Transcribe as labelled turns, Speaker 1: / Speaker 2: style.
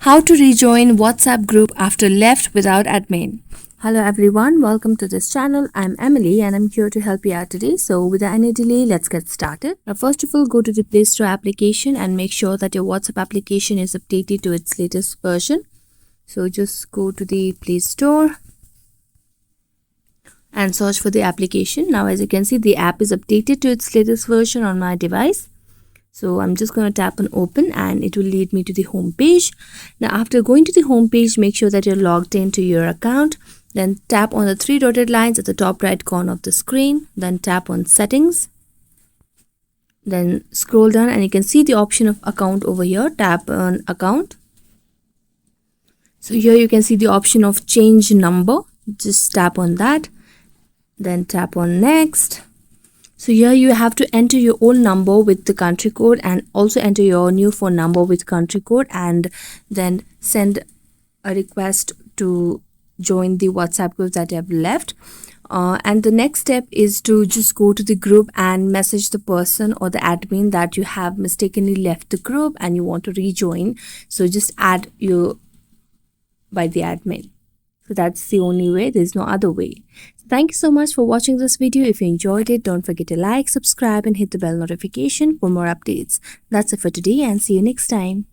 Speaker 1: How to rejoin WhatsApp group after left without admin. Hello everyone, welcome to this channel. I'm Emily and I'm here to help you out today. So without any delay, let's get started. Now first of all, go to the Play Store application and make sure that your WhatsApp application is updated to its latest version. So just go to the Play Store and search for the application. Now as you can see, the app is updated to its latest version on my device. So I'm just going to tap on open and it will lead me to the home page. Now after going to the home page, make sure that you're logged into your account. Then tap on the three dotted lines at the top right corner of the screen. Then tap on settings. Then scroll down and you can see the option of account over here. Tap on account. So here you can see the option of change number. Just tap on that. Then tap on next. So here you have to enter your old number with the country code and also enter your new phone number with country code and then send a request to join the WhatsApp group that you have left. And the next step is to just go to the group and message the person or the admin that you have mistakenly left the group and you want to rejoin. So just add you by the admin. So that's the only way. There's no other way. Thank you so much for watching this video. If you enjoyed it, don't forget to like, subscribe and hit the bell notification for more updates. That's it for today and see you next time.